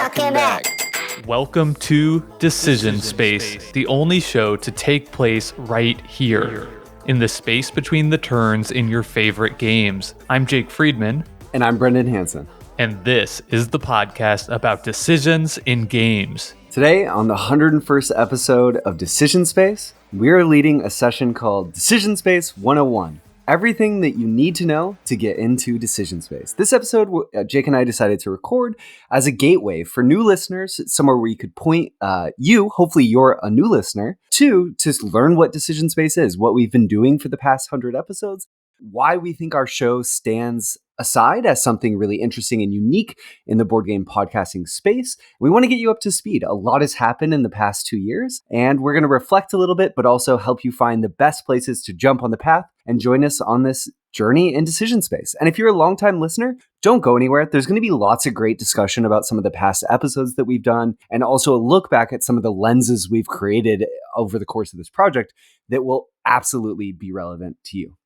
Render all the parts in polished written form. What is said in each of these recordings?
Welcome back. Welcome to Decision Space, the only show to take place right here, in the space between the turns in your favorite games. I'm Jake Friedman. And I'm Brendan Hansen. And this is the podcast about decisions in games. Today, on the 101st episode of Decision Space, we are leading a session called Decision Space 101. Everything that you need to know to get into Decision Space. This episode, Jake and I decided to record as a gateway for new listeners, somewhere where you could point hopefully you're a new listener, to learn what Decision Space is, what we've been doing for the past 100 episodes, why we think our show stands aside as something really interesting and unique in the board game podcasting space. We want to get you up to speed. A lot has happened in the past 2 years, and we're going to reflect a little bit, but also help you find the best places to jump on the path and join us on this journey in Decision Space. And if you're a longtime listener, don't go anywhere. There's going to be lots of great discussion about some of the past episodes that we've done, and also a look back at some of the lenses we've created over the course of this project that will absolutely be relevant to you.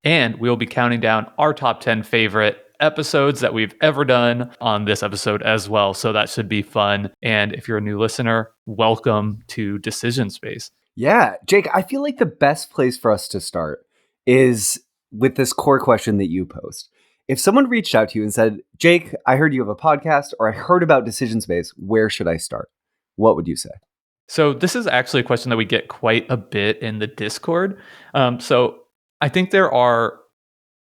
And we'll be counting down our top 10 favorite episodes that we've ever done on this episode as well. So that should be fun. And if you're a new listener, welcome to Decision Space. Yeah, Jake, I feel like the best place for us to start is with this core question that you posed. If someone reached out to you and said, Jake, I heard you have a podcast, or I heard about Decision Space, where should I start? What would you say? So this is actually a question that we get quite a bit in the Discord. So I think there are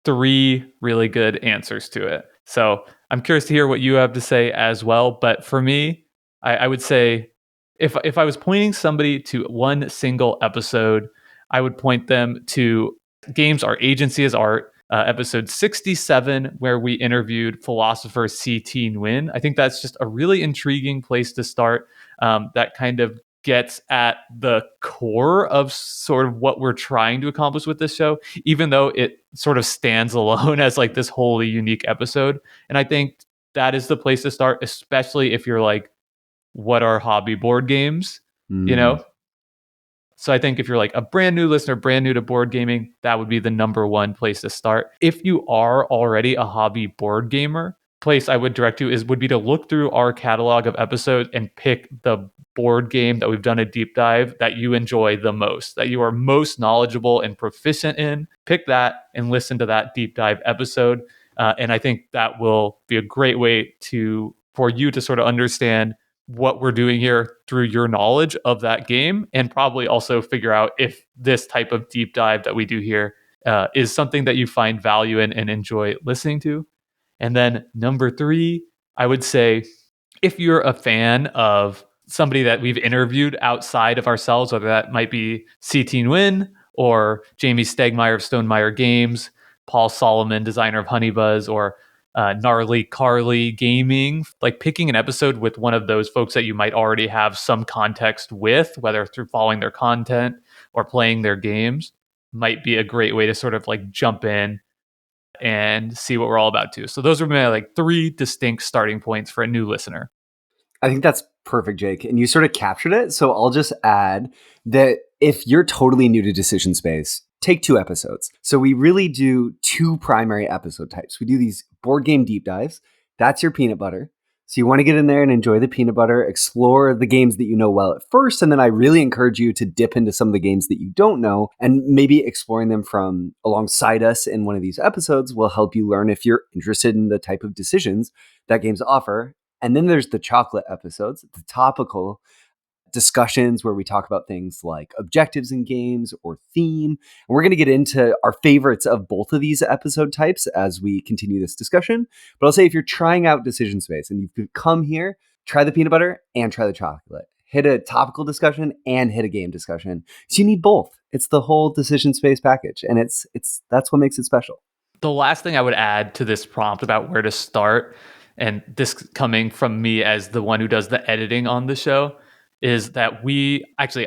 3 really good answers to it. So I'm curious to hear what you have to say as well. But for me, I would say if I was pointing somebody to one single episode, I would point them to Games Our Agency is Art, episode 67, where we interviewed philosopher C.T. Nguyen. I think that's just a really intriguing place to start. That kind of gets at the core of sort of what we're trying to accomplish with this show, even though it sort of stands alone as like this wholly unique episode. And I think that is the place to start, especially if you're like, what are hobby board games? You know? So I think if you're like a brand new listener, brand new to board gaming, that would be the number one place to start. If you are already a hobby board gamer, place I would direct you would be to look through our catalog of episodes and pick the board game that we've done a deep dive that you enjoy the most, that you are most knowledgeable and proficient in. Pick that and listen to that deep dive episode. And I think that will be a great way for you to sort of understand what we're doing here through your knowledge of that game, and probably also figure out if this type of deep dive that we do here is something that you find value in and enjoy listening to. And then number 3, I would say, if you're a fan of somebody that we've interviewed outside of ourselves, whether that might be C.T. Nguyen or Jamie Stegmeyer of Stonemaier Games, Paul Solomon, designer of Honeybuzz, or Gnarly Carly Gaming, like picking an episode with one of those folks that you might already have some context with, whether through following their content or playing their games, might be a great way to sort of like jump in and see what we're all about too. So those are my like 3 distinct starting points for a new listener. I think that's perfect, Jake. And you sort of captured it. So I'll just add that if you're totally new to Decision Space, take 2 episodes. So we really do 2 primary episode types. We do these board game deep dives. That's your peanut butter. So you want to get in there and enjoy the peanut butter, explore the games that you know well at first. And then I really encourage you to dip into some of the games that you don't know, and maybe exploring them from alongside us in one of these episodes will help you learn if you're interested in the type of decisions that games offer. And then there's the chocolate episodes, the topical discussions where we talk about things like objectives in games or theme. And we're going to get into our favorites of both of these episode types as we continue this discussion. But I'll say if you're trying out Decision Space and you've come here, try the peanut butter and try the chocolate. Hit a topical discussion and hit a game discussion. So you need both. It's the whole Decision Space package. And that's what makes it special. The last thing I would add to this prompt about where to start, and this coming from me as the one who does the editing on the show, is that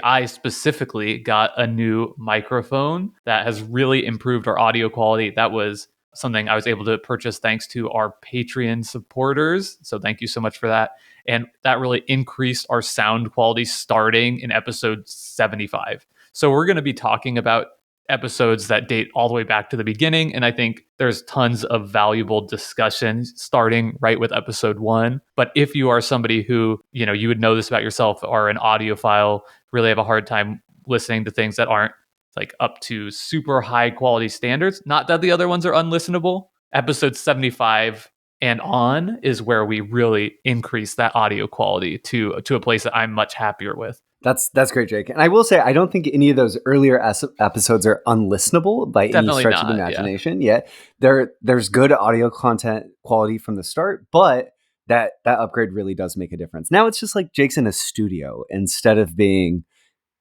I specifically got a new microphone that has really improved our audio quality. That was something I was able to purchase thanks to our Patreon supporters. So thank you so much for that. And that really increased our sound quality starting in episode 75. So we're going to be talking about episodes that date all the way back to the beginning. And I think there's tons of valuable discussion starting right with episode 1. But if you are somebody who, you would know this about yourself, are an audiophile, really have a hard time listening to things that aren't like up to super high quality standards, not that the other ones are unlistenable, episode 75 and on is where we really increase that audio quality to a place that I'm much happier with. That's great, Jake. And I will say, I don't think any of those earlier episodes are unlistenable by any Definitely stretch of the not, imagination. Yeah, there's good audio content quality from the start, but that upgrade really does make a difference. Now it's just like Jake's in a studio instead of being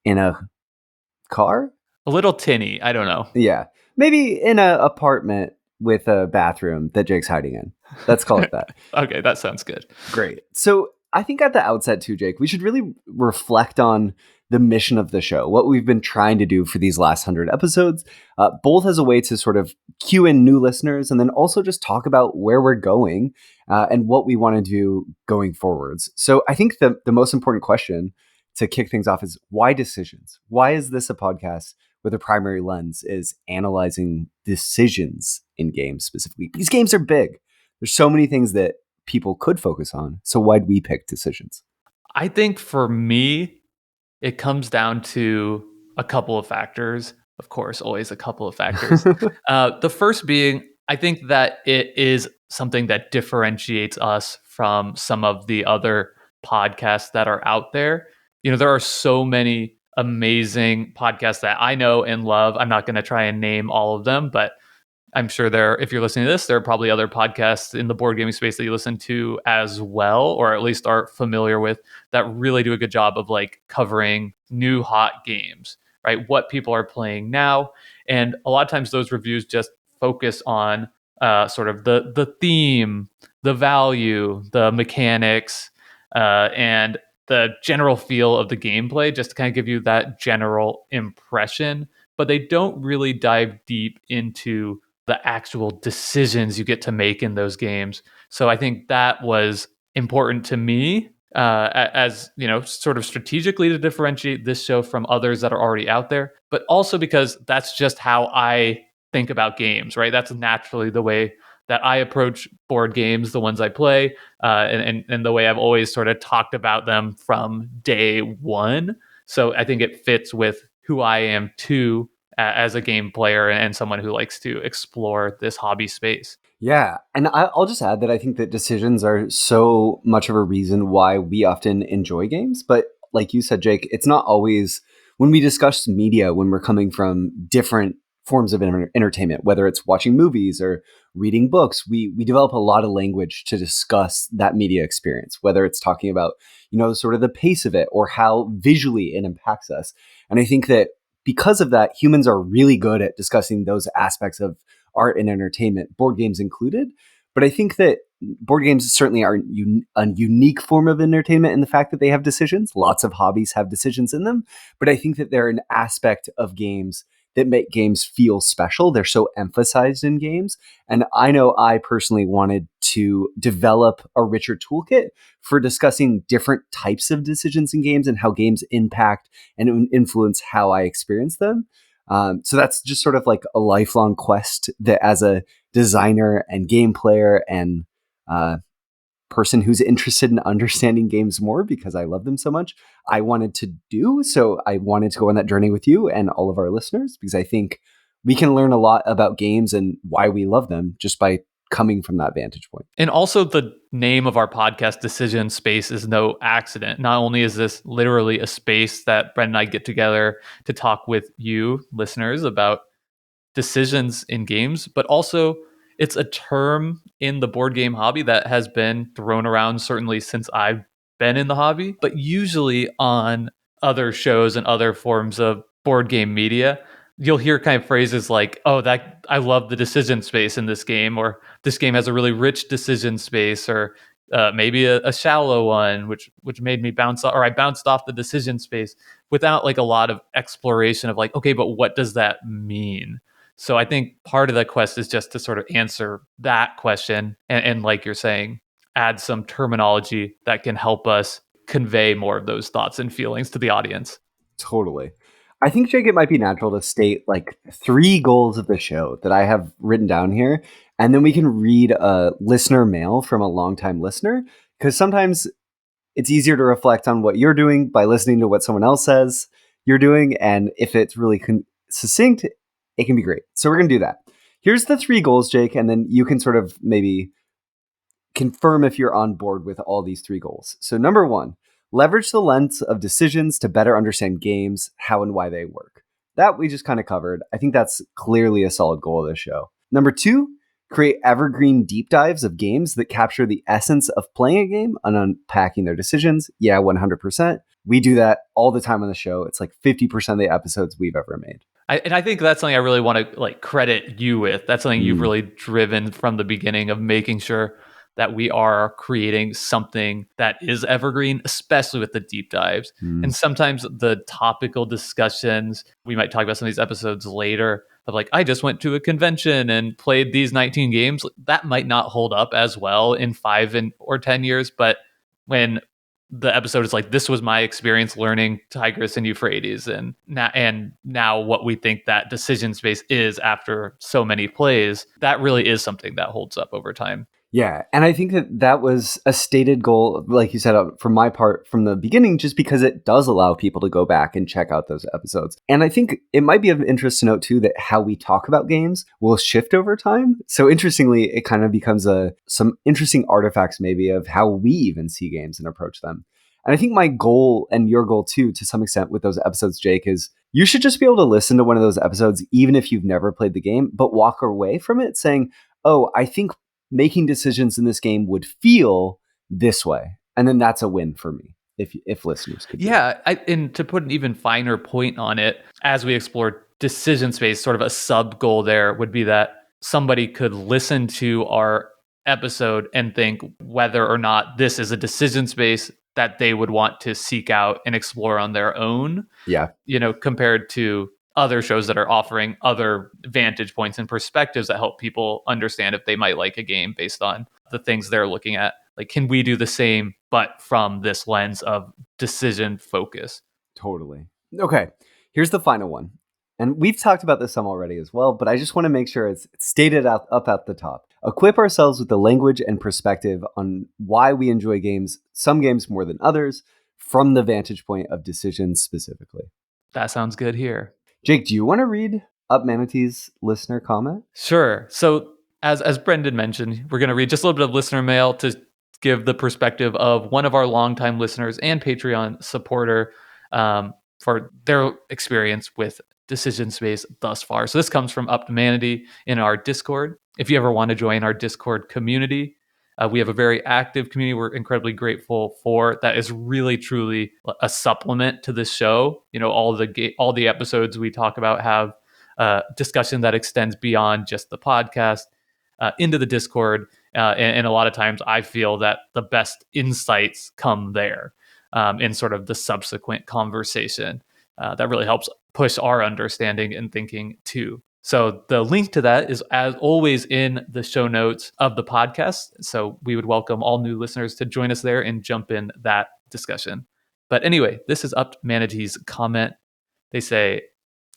in a car. A little tinny, I don't know. Yeah, maybe in an apartment with a bathroom that Jake's hiding in. Let's call it that. Okay, that sounds good. Great. So I think at the outset too, Jake, we should really reflect on the mission of the show, what we've been trying to do for these last 100 episodes, both as a way to sort of cue in new listeners and then also just talk about where we're going and what we want to do going forwards. So I think the most important question to kick things off is why decisions? Why is this a podcast where the primary lens is analyzing decisions in games specifically? These games are big. There's so many things that people could focus on. So why'd we pick decisions? I think for me, it comes down to a couple of factors. Of course, always a couple of factors. The first being, I think that it is something that differentiates us from some of the other podcasts that are out there. There are so many amazing podcasts that I know and love. I'm not going to try and name all of them, but I'm sure if you're listening to this, there are probably other podcasts in the board gaming space that you listen to as well, or at least are familiar with, that really do a good job of like covering new hot games, right? What people are playing now. And a lot of times those reviews just focus on sort of the theme, the value, the mechanics, and the general feel of the gameplay, just to kind of give you that general impression. But they don't really dive deep into the actual decisions you get to make in those games. So I think that was important to me as sort of strategically to differentiate this show from others that are already out there, but also because that's just how I think about games, right? That's naturally the way that I approach board games, the ones I play, and the way I've always sort of talked about them from day one. So I think it fits with who I am too, as a game player and someone who likes to explore this hobby space. Yeah. And I'll just add that I think that decisions are so much of a reason why we often enjoy games. But like you said, Jake, it's not always when we discuss media, when we're coming from different forms of entertainment, whether it's watching movies or reading books, we develop a lot of language to discuss that media experience, whether it's talking about, sort of the pace of it or how visually it impacts us. And I think that because of that, humans are really good at discussing those aspects of art and entertainment, board games included. But I think that board games certainly are a unique form of entertainment in the fact that they have decisions. Lots of hobbies have decisions in them. But I think that they're an aspect of games that make games feel special. They're so emphasized in games. And I know I personally wanted to develop a richer toolkit for discussing different types of decisions in games and how games impact and influence how I experience them. So that's just sort of like a lifelong quest that as a designer and game player and person who's interested in understanding games more because I love them so much, I wanted to do. So I wanted to go on that journey with you and all of our listeners because I think we can learn a lot about games and why we love them just by coming from that vantage point. And also the name of our podcast, Decision Space, is no accident. Not only is this literally a space that Brent and I get together to talk with you, listeners, about decisions in games, but also it's a term in the board game hobby that has been thrown around certainly since I've been in the hobby, but usually on other shows and other forms of board game media, you'll hear kind of phrases like, "Oh, that I love the decision space in this game," or "This game has a really rich decision space," or maybe a shallow one, which made me bounce off, or I bounced off the decision space without like a lot of exploration of like, okay, but what does that mean? So I think part of the quest is just to sort of answer that question and like you're saying, add some terminology that can help us convey more of those thoughts and feelings to the audience. Totally. I think, Jake, it might be natural to state like 3 goals of the show that I have written down here. And then we can read a listener mail from a longtime listener. Because sometimes it's easier to reflect on what you're doing by listening to what someone else says you're doing. And if it's really succinct, it can be great. So we're going to do that. Here's the 3 goals, Jake. And then you can sort of maybe confirm if you're on board with all these 3 goals. So number 1, leverage the lens of decisions to better understand games, how and why they work. That we just kind of covered. I think that's clearly a solid goal of this show. Number 2, create evergreen deep dives of games that capture the essence of playing a game and unpacking their decisions. Yeah, 100%. We do that all the time on the show. It's like 50% of the episodes we've ever made. I think that's something I really want to like credit you with. That's something you've really driven from the beginning of making sure that we are creating something that is evergreen, especially with the deep dives. And sometimes the topical discussions, we might talk about some of these episodes later of like, I just went to a convention and played these 19 games. That might not hold up as well in 5 or 10 years. But when the episode is like, this was my experience learning Tigris and Euphrates, and now what we think that decision space is after so many plays, that really is something that holds up over time. Yeah, and I think that was a stated goal, like you said, from my part from the beginning, just because it does allow people to go back and check out those episodes. And I think it might be of interest to note, too, that how we talk about games will shift over time. So interestingly, it kind of becomes some interesting artifacts maybe of how we even see games and approach them. And I think my goal, and your goal, too, to some extent with those episodes, Jake, is you should just be able to listen to one of those episodes, even if you've never played the game, but walk away from it saying, oh, I think making decisions in this game would feel this way. And then that's a win for me if listeners could. Yeah. And to put an even finer point on it, as we explore decision space, sort of a sub goal there would be that somebody could listen to our episode and think whether or not this is a decision space that they would want to seek out and explore on their own. Yeah. Compared to other shows that are offering other vantage points and perspectives that help people understand if they might like a game based on the things they're looking at. Like, can we do the same, but from this lens of decision focus? Totally. Okay, here's the final one. And we've talked about this some already as well, but I just want to make sure it's stated up at the top. Equip ourselves with the language and perspective on why we enjoy games, some games more than others, from the vantage point of decisions specifically. That sounds good here. Jake, do you want to read Up Manatee's listener comment? Sure. So as Brendan mentioned, we're going to read just a little bit of listener mail to give the perspective of one of our longtime listeners and Patreon supporter for their experience with decision space thus far. So this comes from Up Manatee in our Discord. If you ever want to join our Discord community, we have a very active community we're incredibly grateful for. That is really, truly a supplement to this show. All the episodes we talk about have discussion that extends beyond just the podcast into the Discord. And a lot of times I feel that the best insights come there in sort of the subsequent conversation. That really helps push our understanding and thinking too. So the link to that is, as always, in the show notes of the podcast. So we would welcome all new listeners to join us there and jump in that discussion. But anyway, this is Up Manatee's comment. They say,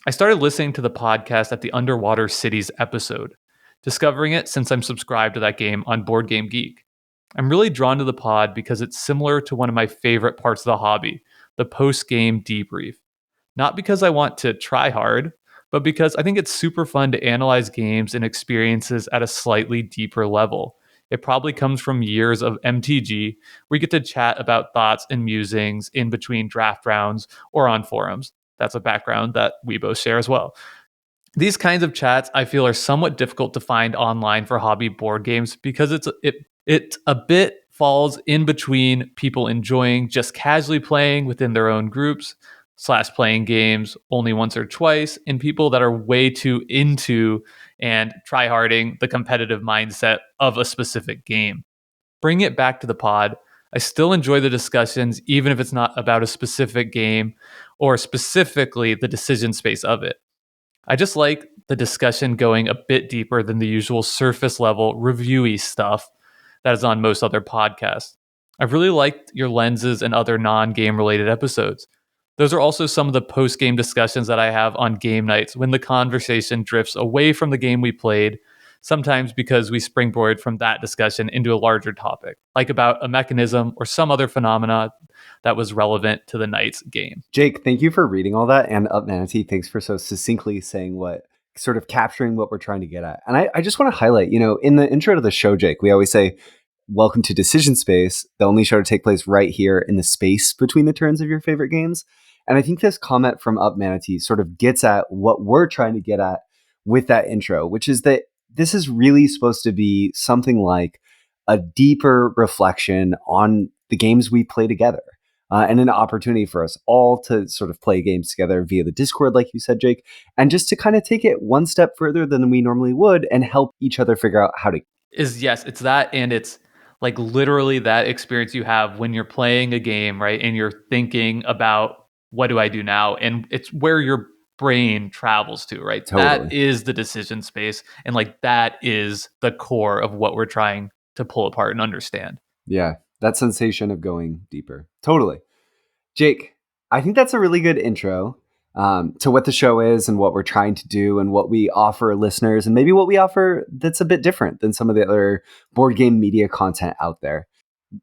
I started listening to the podcast at the Underwater Cities episode, discovering it since I'm subscribed to that game on Board Game Geek. I'm really drawn to the pod because it's similar to one of my favorite parts of the hobby, the post-game debrief. Not because I want to try hard, but because I think it's super fun to analyze games and experiences at a slightly deeper level. It probably comes from years of MTG, where you get to chat about thoughts and musings in between draft rounds or on forums. That's a background that we both share as well. These kinds of chats, I feel, are somewhat difficult to find online for hobby board games because it a bit falls in between people enjoying just casually playing within their own groups / playing games only once or twice, and people that are way too into and tryharding the competitive mindset of a specific game. Bring it back to the pod. I still enjoy the discussions, even if it's not about a specific game or specifically the decision space of it. I just like the discussion going a bit deeper than the usual surface level reviewy stuff that is on most other podcasts. I've really liked your lenses and other non-game related episodes. Those are also some of the post-game discussions that I have on game nights when the conversation drifts away from the game we played, sometimes because we springboard from that discussion into a larger topic, like about a mechanism or some other phenomena that was relevant to the night's game. Jake, thank you for reading all that. And Up Manatee, thanks for so succinctly saying what, sort of capturing what we're trying to get at. And I just want to highlight, in the intro to the show, Jake, we always say, welcome to Decision Space, the only show to take place right here in the space between the turns of your favorite games. And I think this comment from Up Manatee sort of gets at what we're trying to get at with that intro, which is that this is really supposed to be something like a deeper reflection on the games we play together. And an opportunity for us all to sort of play games together via the Discord, like you said, Jake, and just to kind of take it one step further than we normally would and help each other figure out how to. Yes, it's that, and it's like literally that experience you have when you're playing a game, right? And you're thinking about what do I do now? And it's where your brain travels to, right? Totally. That is the decision space. And like that is the core of what we're trying to pull apart and understand. Yeah, that sensation of going deeper. Totally. Jake, I think that's a really good intro to what the show is and what we're trying to do and what we offer listeners and maybe what we offer that's a bit different than some of the other board game media content out there.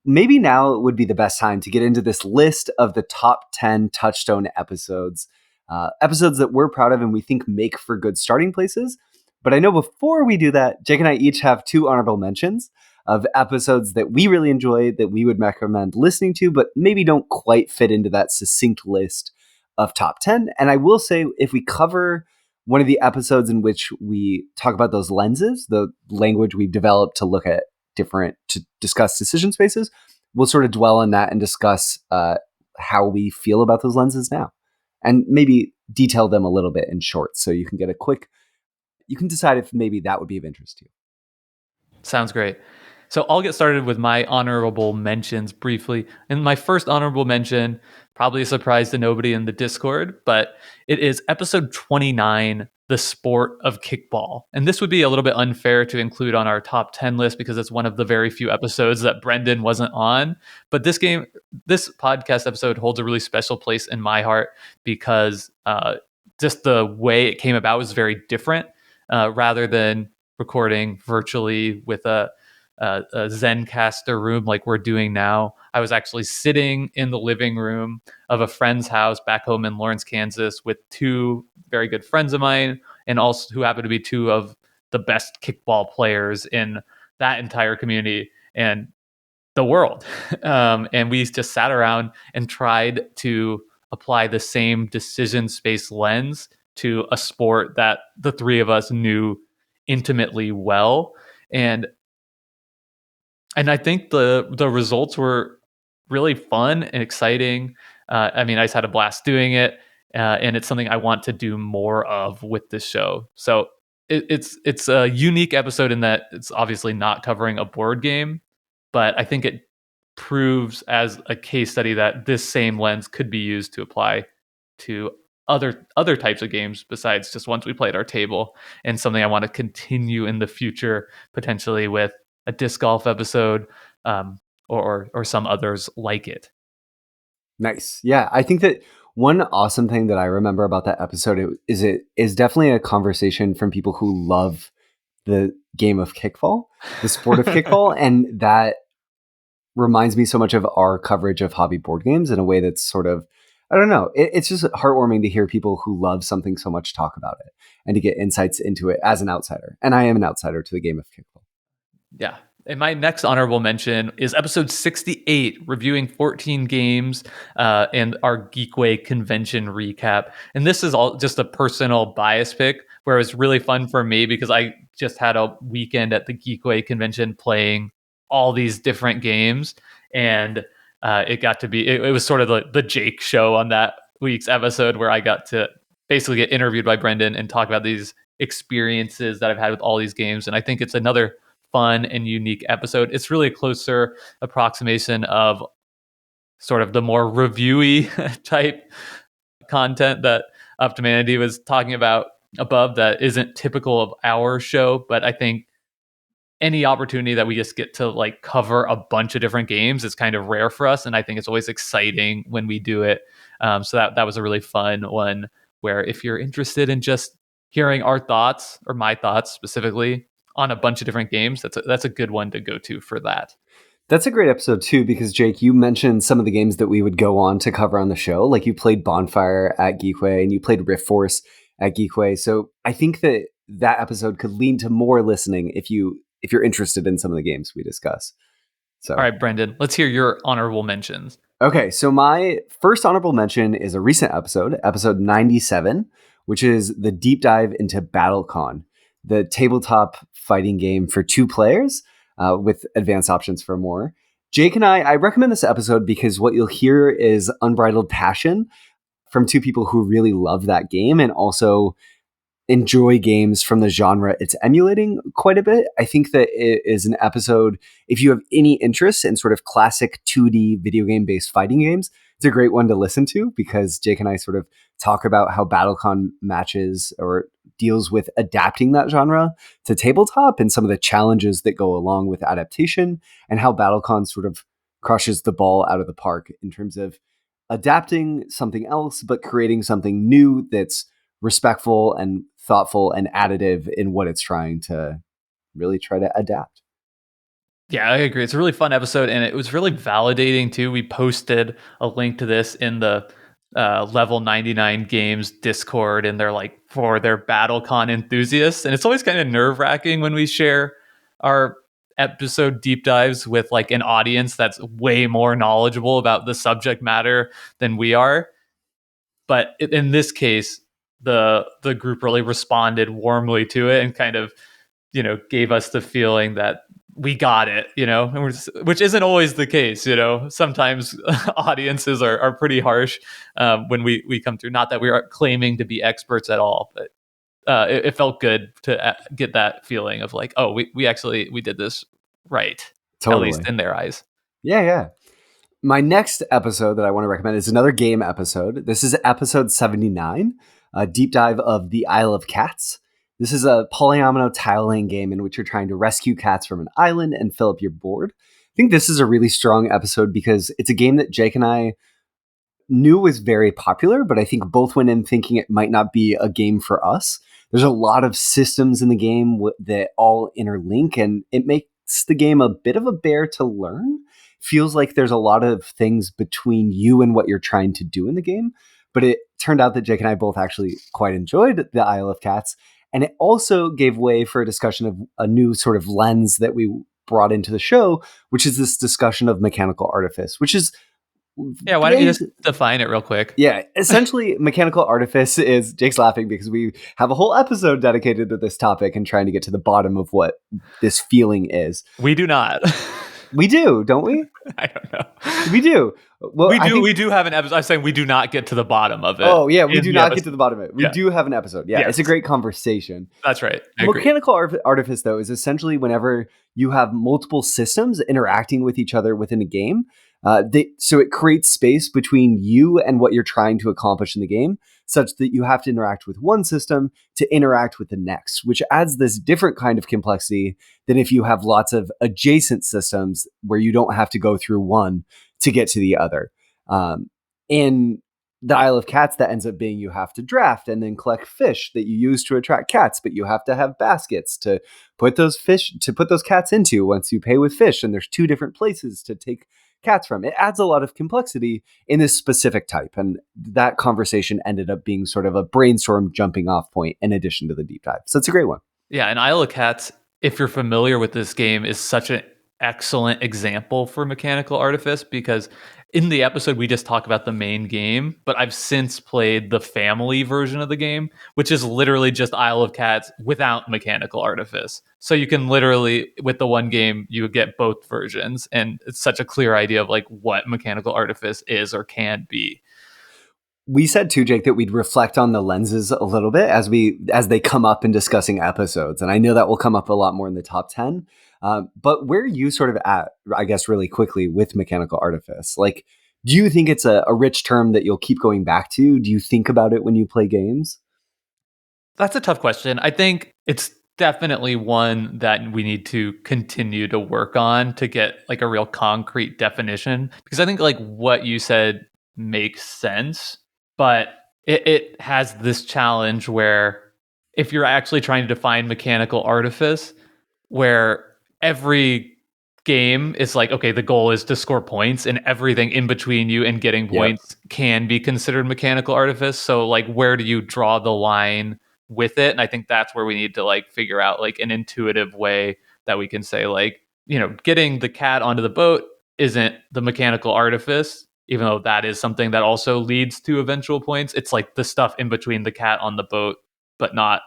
Maybe now would be the best time to get into this list of the top 10 Touchstone episodes, episodes that we're proud of and we think make for good starting places. But I know before we do that, Jake and I each have two honorable mentions of episodes that we really enjoyed that we would recommend listening to, but maybe don't quite fit into that succinct list of top 10. And I will say, if we cover one of the episodes in which we talk about those lenses, the language we've developed to look at to discuss decision spaces, we'll sort of dwell on that and discuss how we feel about those lenses now and maybe detail them a little bit in short so you can you can decide if maybe that would be of interest to you. Sounds great. So I'll get started with my honorable mentions briefly. And my first honorable mention, probably a surprise to nobody in the Discord, but it is episode 29, The Sport of Kickball. And this would be a little bit unfair to include on our top 10 list because it's one of the very few episodes that Brendan wasn't on. But this podcast episode holds a really special place in my heart because just the way it came about was very different rather than recording virtually with a Zencaster room like we're doing now. I was actually sitting in the living room of a friend's house back home in Lawrence, Kansas, with two very good friends of mine, and also who happen to be two of the best kickball players in that entire community and the world. And we just sat around and tried to apply the same decision space lens to a sport that the three of us knew intimately well. And I think the results were really fun and exciting. I mean, I just had a blast doing it, and it's something I want to do more of with this show. So it's a unique episode in that it's obviously not covering a board game, but I think it proves as a case study that this same lens could be used to apply to other types of games besides just ones we play at our table, and something I want to continue in the future, potentially with a disc golf episode, or some others like it. Nice. Yeah, I think that one awesome thing that I remember about that episode it is definitely a conversation from people who love the game of kickball, the sport of kickball, and that reminds me so much of our coverage of hobby board games in a way that's sort of, I don't know, it's just heartwarming to hear people who love something so much talk about it and to get insights into it as an outsider. And I am an outsider to the game of kickball. Yeah. And my next honorable mention is episode 68, reviewing 14 games and our Geekway convention recap. And this is all just a personal bias pick where it was really fun for me because I just had a weekend at the Geekway convention playing all these different games. And it got to be, it was sort of the Jake show on that week's episode where I got to basically get interviewed by Brendan and talk about these experiences that I've had with all these games. And I think it's another fun and unique episode. It's really a closer approximation of sort of the more reviewy type content that Up to Manatee was talking about above that isn't typical of our show, but I think any opportunity that we just get to like cover a bunch of different games is kind of rare for us, and I think it's always exciting when we do it. So that was a really fun one. Where if you're interested in just hearing our thoughts or my thoughts specifically on a bunch of different games, that's a good one to go to for that. That's a great episode too, because Jake, you mentioned some of the games that we would go on to cover on the show. Like you played Bonfire at Geekway and you played Rift Force at Geekway. So I think that episode could lean to more listening if you're interested in some of the games we discuss. So All right, Brendan, let's hear your honorable mentions. okay, so my first honorable mention is a recent episode 97, which is the deep dive into BattleCon, the tabletop fighting game for 2 players with advanced options for more. Jake and I recommend this episode because what you'll hear is unbridled passion from 2 people who really love that game and also enjoy games from the genre it's emulating quite a bit. I think that it is an episode, if you have any interest in sort of classic 2D video game based fighting games, it's a great one to listen to because Jake and I sort of talk about how BattleCon matches or deals with adapting that genre to tabletop and some of the challenges that go along with adaptation and how BattleCon sort of crushes the ball out of the park in terms of adapting something else, but creating something new that's respectful and thoughtful and additive in what it's trying to really try to adapt. Yeah, I agree. It's a really fun episode, and it was really validating too. We posted a link to this in the Level 99 Games Discord, and they're like for their BattleCon enthusiasts. And it's always kind of nerve wracking when we share our episode deep dives with like an audience that's way more knowledgeable about the subject matter than we are. But in this case, the group really responded warmly to it and kind of, gave us the feeling that we got it, which isn't always the case. Sometimes audiences are pretty harsh when we come through. Not that we are claiming to be experts at all, but it felt good to get that feeling of like, oh, we did this right, Totally. at least in their eyes. Yeah. My next episode that I want to recommend is another game episode. This is episode 79, a deep dive of The Isle of Cats. This is a polyomino tile laying game in which you're trying to rescue cats from an island and fill up your board. I think this is a really strong episode because it's a game that Jake and I knew was very popular, but I think both went in thinking it might not be a game for us. There's a lot of systems in the game that all interlink, and it makes the game a bit of a bear to learn. Feels like there's a lot of things between you and what you're trying to do in the game. But it turned out that Jake and I both actually quite enjoyed the Isle of Cats. And it also gave way for a discussion of a new sort of lens that we brought into the show, which is this discussion of mechanical artifice, which is Yeah, why don't you just define it real quick? yeah, essentially, mechanical artifice is Jake's laughing because we have a whole episode dedicated to this topic and trying to get to the bottom of what this feeling is. We do not. We do, don't we? I don't know. We do. Well, we do have an episode. I'm saying we do not get to the bottom of it. Oh, yeah, we do not get to the bottom of it. We Yeah. do have an episode. Yeah, Yes. It's a great conversation. That's right. I agree. Mechanical artifice, though, is essentially whenever you have multiple systems interacting with each other within a game. So it creates space between you and what you're trying to accomplish in the game, such that you have to interact with one system to interact with the next, which adds this different kind of complexity than if you have lots of adjacent systems where you don't have to go through one to get to the other. In the Isle of Cats, that ends up being you have to draft and then collect fish that you use to attract cats, but you have to have baskets to put those cats into once you pay with fish, and there's 2 different places to take cats from. It adds a lot of complexity in this specific type, and that conversation ended up being sort of a brainstorm jumping off point in addition to the deep dive. So it's a great one. Yeah, and Isle of Cats, if you're familiar with this game, is such an excellent example for mechanical artifice because in the episode we just talk about the main game, but I've since played the family version of the game, which is literally just Isle of Cats without mechanical artifice. So you can literally, with the one game, you would get both versions, and it's such a clear idea of like what mechanical artifice is or can be. We said too, Jake, that we'd reflect on the lenses a little bit as they come up in discussing episodes, and I know that will come up a lot more in the top 10. But where are you sort of at, I guess, really quickly with mechanical artifice? Like, do you think it's a rich term that you'll keep going back to? Do you think about it when you play games? That's a tough question. I think it's definitely one that we need to continue to work on to get like a real concrete definition, because I think like what you said makes sense, but it has this challenge where if you're actually trying to define mechanical artifice, where every game is like, okay, the goal is to score points, and everything in between you and getting Yep. points can be considered mechanical artifice. So like, where do you draw the line with it? And I think that's where we need to like figure out like an intuitive way that we can say like, getting the cat onto the boat isn't the mechanical artifice, even though that is something that also leads to eventual points. It's like the stuff in between the cat on the boat, but not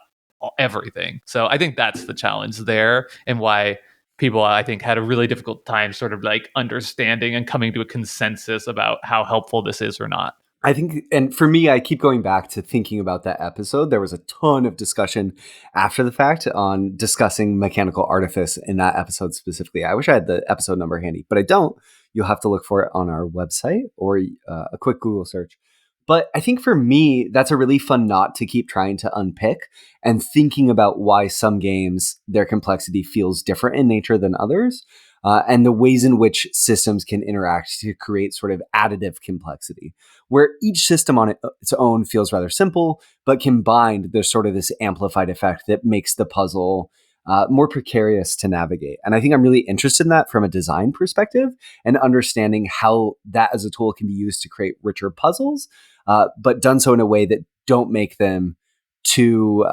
everything. So I think that's the challenge there, and why people, I think, had a really difficult time sort of like understanding and coming to a consensus about how helpful this is or not. I think, and for me, I keep going back to thinking about that episode. There was a ton of discussion after the fact on discussing mechanical artifice in that episode specifically. I wish I had the episode number handy, but I don't. You'll have to look for it on our website or a quick Google search. But I think for me, that's a really fun knot to keep trying to unpick and thinking about why some games, their complexity feels different in nature than others. And the ways in which systems can interact to create sort of additive complexity, where each system on its own feels rather simple, but combined, there's sort of this amplified effect that makes the puzzle more precarious to navigate. And I think I'm really interested in that from a design perspective and understanding how that as a tool can be used to create richer puzzles, but done so in a way that don't make them too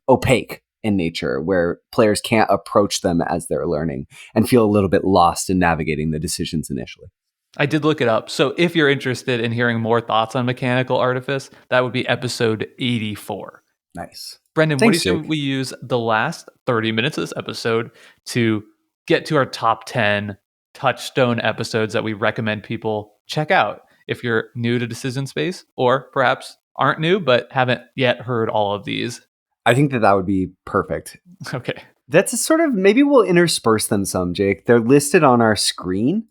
opaque in nature, where players can't approach them as they're learning and feel a little bit lost in navigating the decisions initially. I did look it up. So if you're interested in hearing more thoughts on mechanical artifice, that would be episode 84. Nice. Brendan, what do you Thanks, say Jake. we use the last 30 minutes of this episode to get to our top 10 Touchstone episodes that we recommend people check out if you're new to Decision Space, or perhaps aren't new but haven't yet heard all of these? I think that would be perfect. Okay. That's a sort of, maybe we'll intersperse them some, Jake. They're listed on our screen,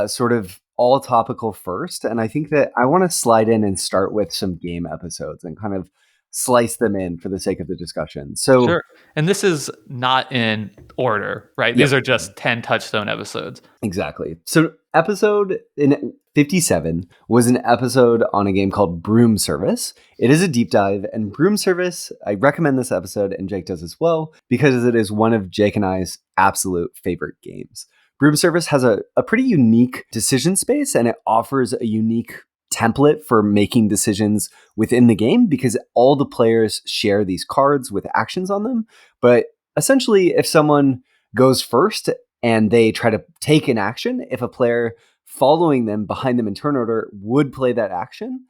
sort of all topical first. And I think that I want to slide in and start with some game episodes and kind of slice them in for the sake of the discussion. So, Sure. And this is not in order, right? Yep. These are just 10 Touchstone episodes. Exactly. So episode in 57 was an episode on a game called Broom Service. It is a deep dive, and Broom Service, I recommend this episode, and Jake does as well, because it is one of Jake and I's absolute favorite games. Broom Service has a pretty unique decision space, and it offers a unique template for making decisions within the game because all the players share these cards with actions on them. But essentially, if someone goes first and they try to take an action, if a player following them behind them in turn order would play that action,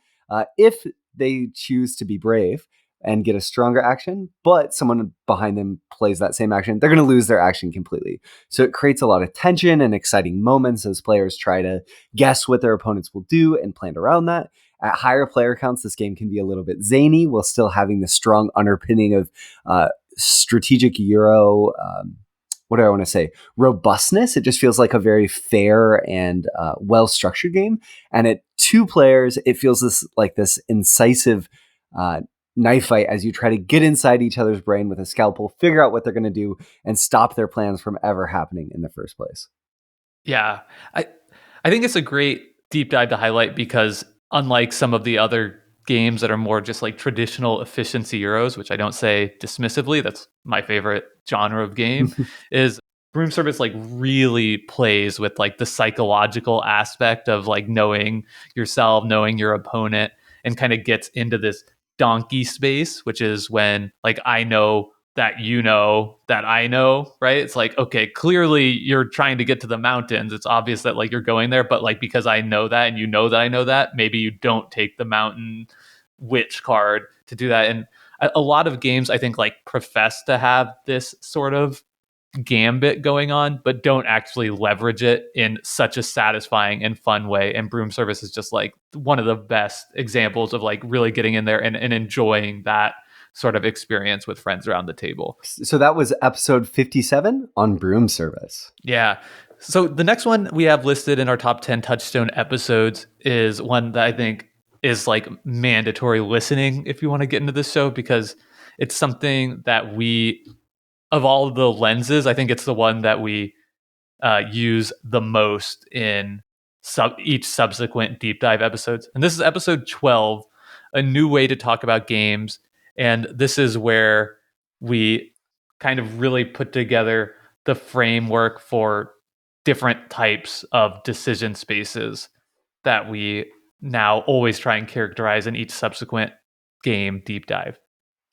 if they choose to be brave and get a stronger action, but someone behind them plays that same action, they're going to lose their action completely. So it creates a lot of tension and exciting moments as players try to guess what their opponents will do and plan around that. At higher player counts, this game can be a little bit zany while still having the strong underpinning of strategic Euro, what do I want to say? Robustness. It just feels like a very fair and well-structured game. And at two players, it feels this incisive knife fight as you try to get inside each other's brain with a scalpel, figure out what they're going to do, and stop their plans from ever happening in the first place. Yeah. I think it's a great deep dive to highlight because unlike some of the other games that are more just like traditional efficiency Euros, which I don't say dismissively, that's my favorite genre of game, is Broom Service like really plays with like the psychological aspect of like knowing yourself, knowing your opponent, and kind of gets into this donkey space, which is when like I know that you know that I know, right? It's like, okay, clearly you're trying to get to the mountains. It's obvious that like you're going there, but like because I know that and you know that I know that, maybe you don't take the mountain witch card to do that. And a lot of games I think like profess to have this sort of gambit going on, but don't actually leverage it in such a satisfying and fun way. And Broom Service is just like one of the best examples of like really getting in there and enjoying that sort of experience with friends around the table. So that was episode 57 on Broom Service. Yeah. So the next one we have listed in our top 10 Touchstone episodes is one that I think is like mandatory listening if you want to get into this show, because it's something that we of all the lenses, I think it's the one that we use the most in each subsequent deep dive episodes. And this is episode 12, a new way to talk about games. And this is where we kind of really put together the framework for different types of decision spaces that we now always try and characterize in each subsequent game deep dive.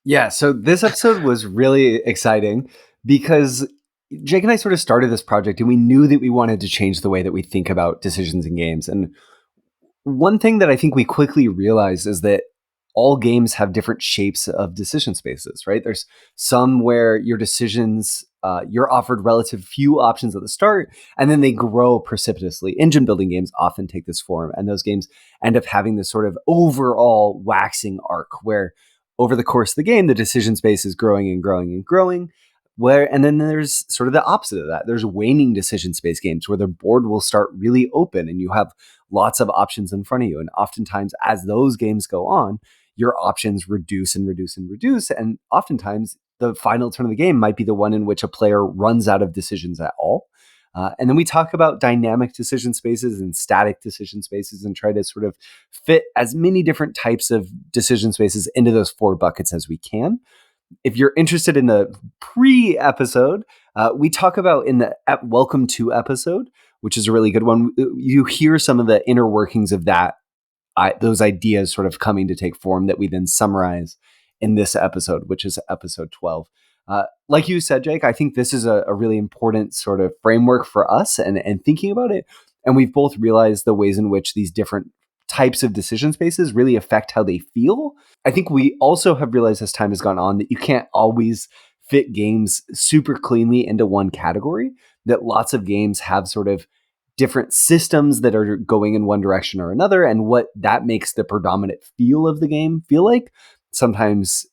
Yeah, so this episode was really exciting because Jake and I sort of started this project and we knew that we wanted to change the way that we think about decisions in games. And one thing that I think we quickly realized is that all games have different shapes of decision spaces, right? There's some where your decisions, you're offered relative few options at the start, and then they grow precipitously. Engine building games often take this form, and those games end up having this sort of overall waxing arc where over the course of the game, the decision space is growing and growing and growing. And then there's sort of the opposite of that. There's waning decision space games where the board will start really open and you have lots of options in front of you. And oftentimes, as those games go on, your options reduce and reduce and reduce. And oftentimes, the final turn of the game might be the one in which a player runs out of decisions at all. And then we talk about dynamic decision spaces and static decision spaces and try to sort of fit as many different types of decision spaces into those 4 buckets as we can. If you're interested in the pre-episode, we talk about in the Welcome to episode, which is a really good one. You hear some of the inner workings of that, those ideas sort of coming to take form that we then summarize in this episode, which is episode 12. Like you said, Jake, I think this is a really important sort of framework for us and thinking about it. And we've both realized the ways in which these different types of decision spaces really affect how they feel. I think we also have realized as time has gone on that you can't always fit games super cleanly into one category, that lots of games have sort of different systems that are going in one direction or another, and what that makes the predominant feel of the game feel like sometimes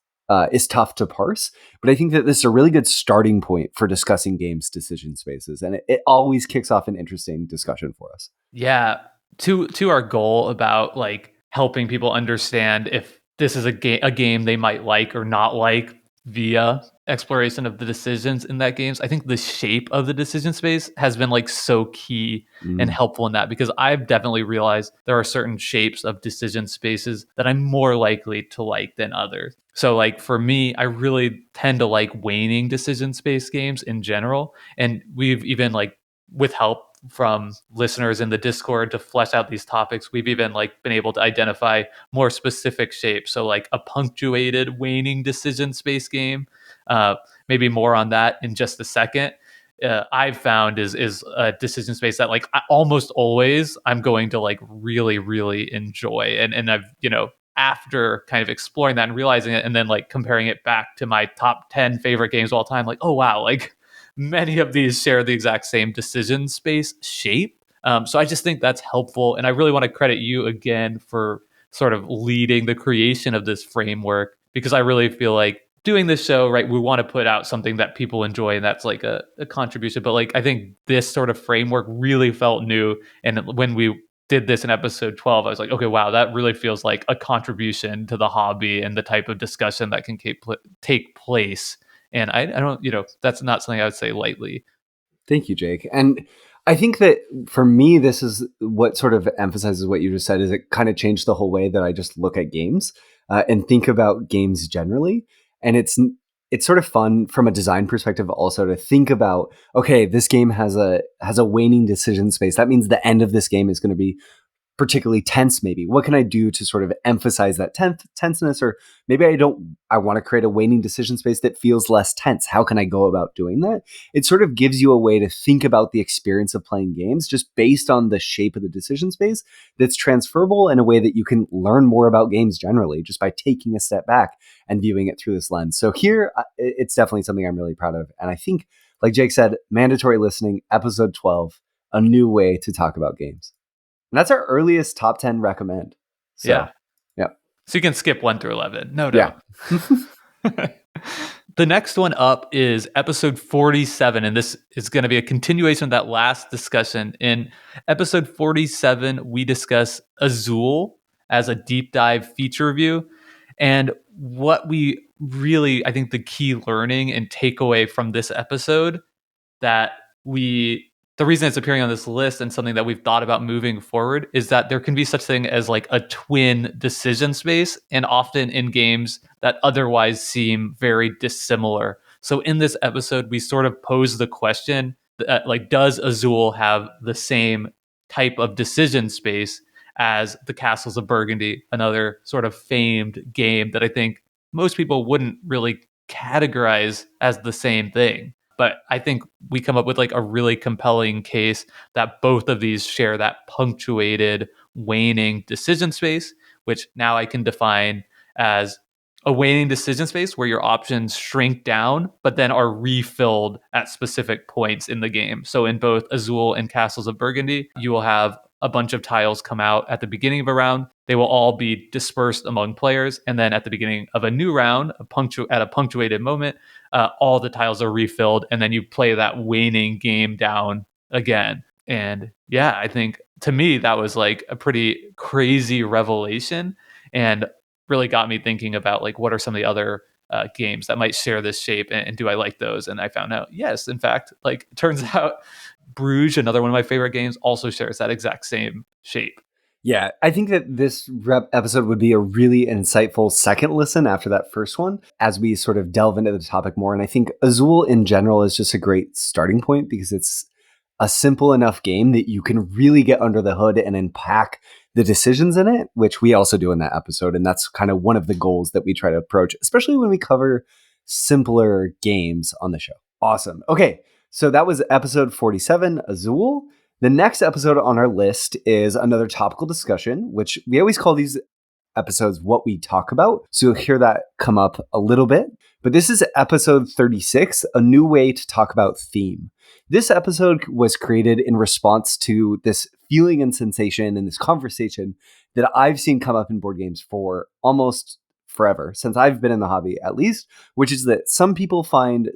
is tough to parse. But I think that this is a really good starting point for discussing games decision spaces, and it always kicks off an interesting discussion for us. Yeah, to our goal about like helping people understand if this is a game they might like or not like via exploration of the decisions in that games. I think the shape of the decision space has been like so key and helpful in that, because I've definitely realized there are certain shapes of decision spaces that I'm more likely to like than others. So like for me, I really tend to like waning decision space games in general. And we've even like, with help from listeners in the Discord to flesh out these topics, we've even like been able to identify more specific shapes. So like a punctuated waning decision space game, maybe more on that in just a second. I've found is a decision space that like almost always I'm going to like really really enjoy, and I've after kind of exploring that and realizing it, and then like comparing it back to my top 10 favorite games of all time, like, oh wow, like many of these share the exact same decision space shape. So I just think that's helpful. And I really want to credit you again for sort of leading the creation of this framework, because I really feel like doing this show, right, we want to put out something that people enjoy, and that's like a contribution. But like, I think this sort of framework really felt new. And when we did this in episode 12, I was like, okay, wow, that really feels like a contribution to the hobby and the type of discussion that can take place. And I don't, that's not something I would say lightly. Thank you, Jake. And I think that for me, this is what sort of emphasizes what you just said, is it kind of changed the whole way that I just look at games and think about games generally. And it's sort of fun from a design perspective also to think about, okay, this game has a waning decision space. That means the end of this game is going to be particularly tense. Maybe what can I do to sort of emphasize that tenseness? Or maybe I want to create a waning decision space that feels less tense. How can I go about doing that? It sort of gives you a way to think about the experience of playing games just based on the shape of the decision space, that's transferable in a way that you can learn more about games generally just by taking a step back and viewing it through this lens. So here, it's definitely something I'm really proud of. And I think, like Jake said, mandatory listening, episode 12, a new way to talk about games. And that's our earliest top 10 recommend. So, yeah. So you can skip 1 through 11. No doubt. Yeah. The next one up is episode 47. And this is going to be a continuation of that last discussion. In episode 47, we discuss Azul as a deep dive feature review. And what we really, I think the key learning and takeaway from this episode that the reason it's appearing on this list and something that we've thought about moving forward is that there can be such thing as like a twin decision space, and often in games that otherwise seem very dissimilar. So in this episode, we sort of pose the question that, like, does Azul have the same type of decision space as the Castles of Burgundy, another sort of famed game that I think most people wouldn't really categorize as the same thing. But I think we come up with like a really compelling case that both of these share that punctuated waning decision space, which now I can define as a waning decision space where your options shrink down, but then are refilled at specific points in the game. So in both Azul and Castles of Burgundy, you will have a bunch of tiles come out at the beginning of a round. They will all be dispersed among players. And then at the beginning of a new round, at a punctuated moment, all the tiles are refilled. And then you play that waning game down again. And yeah, I think to me, that was like a pretty crazy revelation and really got me thinking about like what are some of the other games that might share this shape, and do I like those? And I found out, yes, in fact, like it turns out Bruges, another one of my favorite games, also shares that exact same shape. Yeah, I think that this episode would be a really insightful second listen after that first one as we sort of delve into the topic more. And I think Azul in general is just a great starting point because it's a simple enough game that you can really get under the hood and unpack the decisions in it, which we also do in that episode. And that's kind of one of the goals that we try to approach, especially when we cover simpler games on the show. Awesome. Okay, so that was episode 47, Azul. The next episode on our list is another topical discussion, which we always call these episodes What We Talk About. So you'll hear that come up a little bit. But this is episode 36, A New Way to Talk About Theme. This episode was created in response to this feeling and sensation and this conversation that I've seen come up in board games for almost forever, since I've been in the hobby at least, which is that some people find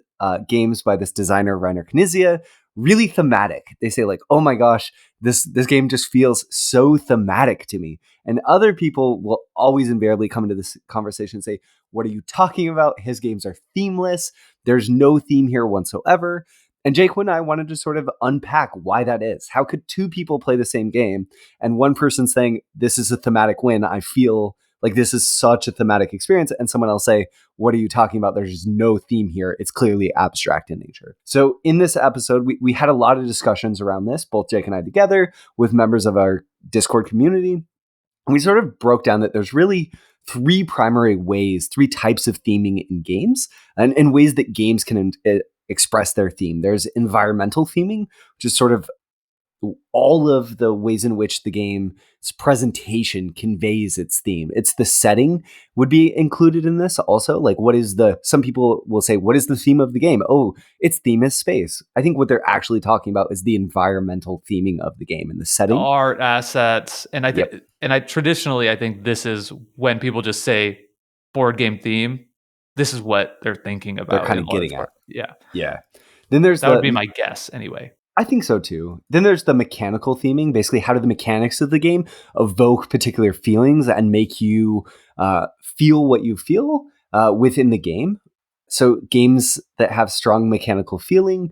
games by this designer, Renature really thematic. They say like, oh my gosh, this game just feels so thematic to me. And other people will always invariably come into this conversation and say, what are you talking about? His games are themeless. There's no theme here whatsoever. And Jake and I wanted to sort of unpack why that is. How could two people play the same game and one person saying, this is a thematic win, I feel like this is such a thematic experience, and someone else say, what are you talking about? There's just no theme here. It's clearly abstract in nature. So in this episode, we had a lot of discussions around this, both Jake and I together with members of our Discord community. And we sort of broke down that there's really three primary ways, three types of theming in games, and ways that games can express their theme. There's environmental theming, which is sort of all of the ways in which the game's presentation conveys its theme. It's the setting would be included in this also. Like, some people will say, what is the theme of the game? Oh, its theme is space. I think what they're actually talking about is the environmental theming of the game and the setting. The art, assets. And I think, traditionally, I think this is when people just say board game theme, this is what they're thinking about. They're kind of getting at. Yeah. Yeah. Then that would be my guess anyway. I think so too. Then there's the mechanical theming. Basically, how do the mechanics of the game evoke particular feelings and make you feel what you feel within the game? So games that have strong mechanical feeling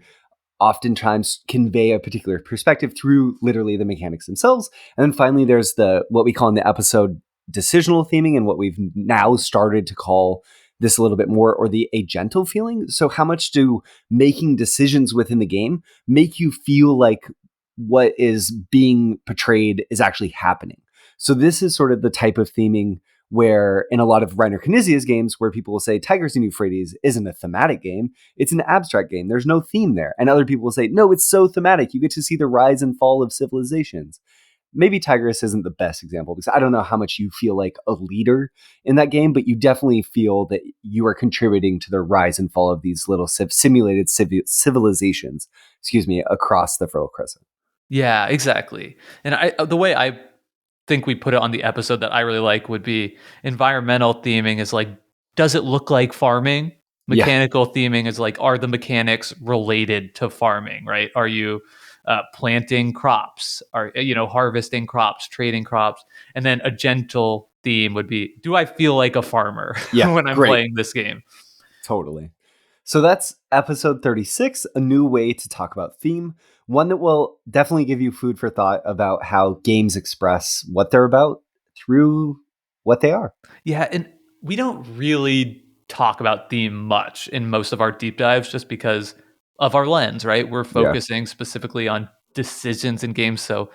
oftentimes convey a particular perspective through literally the mechanics themselves. And then finally, there's what we call in the episode decisional theming, and what we've now started to call this a little bit more, or the agental feeling. So how much do making decisions within the game make you feel like what is being portrayed is actually happening? So this is sort of the type of theming where in a lot of Reiner Knizia's games, where people will say Tigers and Euphrates isn't a thematic game, it's an abstract game. There's no theme there. And other people will say, no, it's so thematic. You get to see the rise and fall of civilizations. Maybe Tigris isn't the best example because I don't know how much you feel like a leader in that game, but you definitely feel that you are contributing to the rise and fall of these little simulated civilizations, across the Fertile Crescent. Yeah, exactly. And the way I think we put it on the episode that I really like would be environmental theming is like, does it look like farming? Mechanical theming is like, are the mechanics related to farming, right? Are you planting crops, are harvesting crops, trading crops? And then agental theme would be, do I feel like a farmer Yeah, when I'm great. playing this game? Totally. So that's episode 36, a new way to talk about theme, one that will definitely give you food for thought about how games express what they're about through what they are. Yeah, and we don't really talk about theme much in most of our deep dives just because of our lens, right? We're Yeah. focusing specifically on decisions in games, so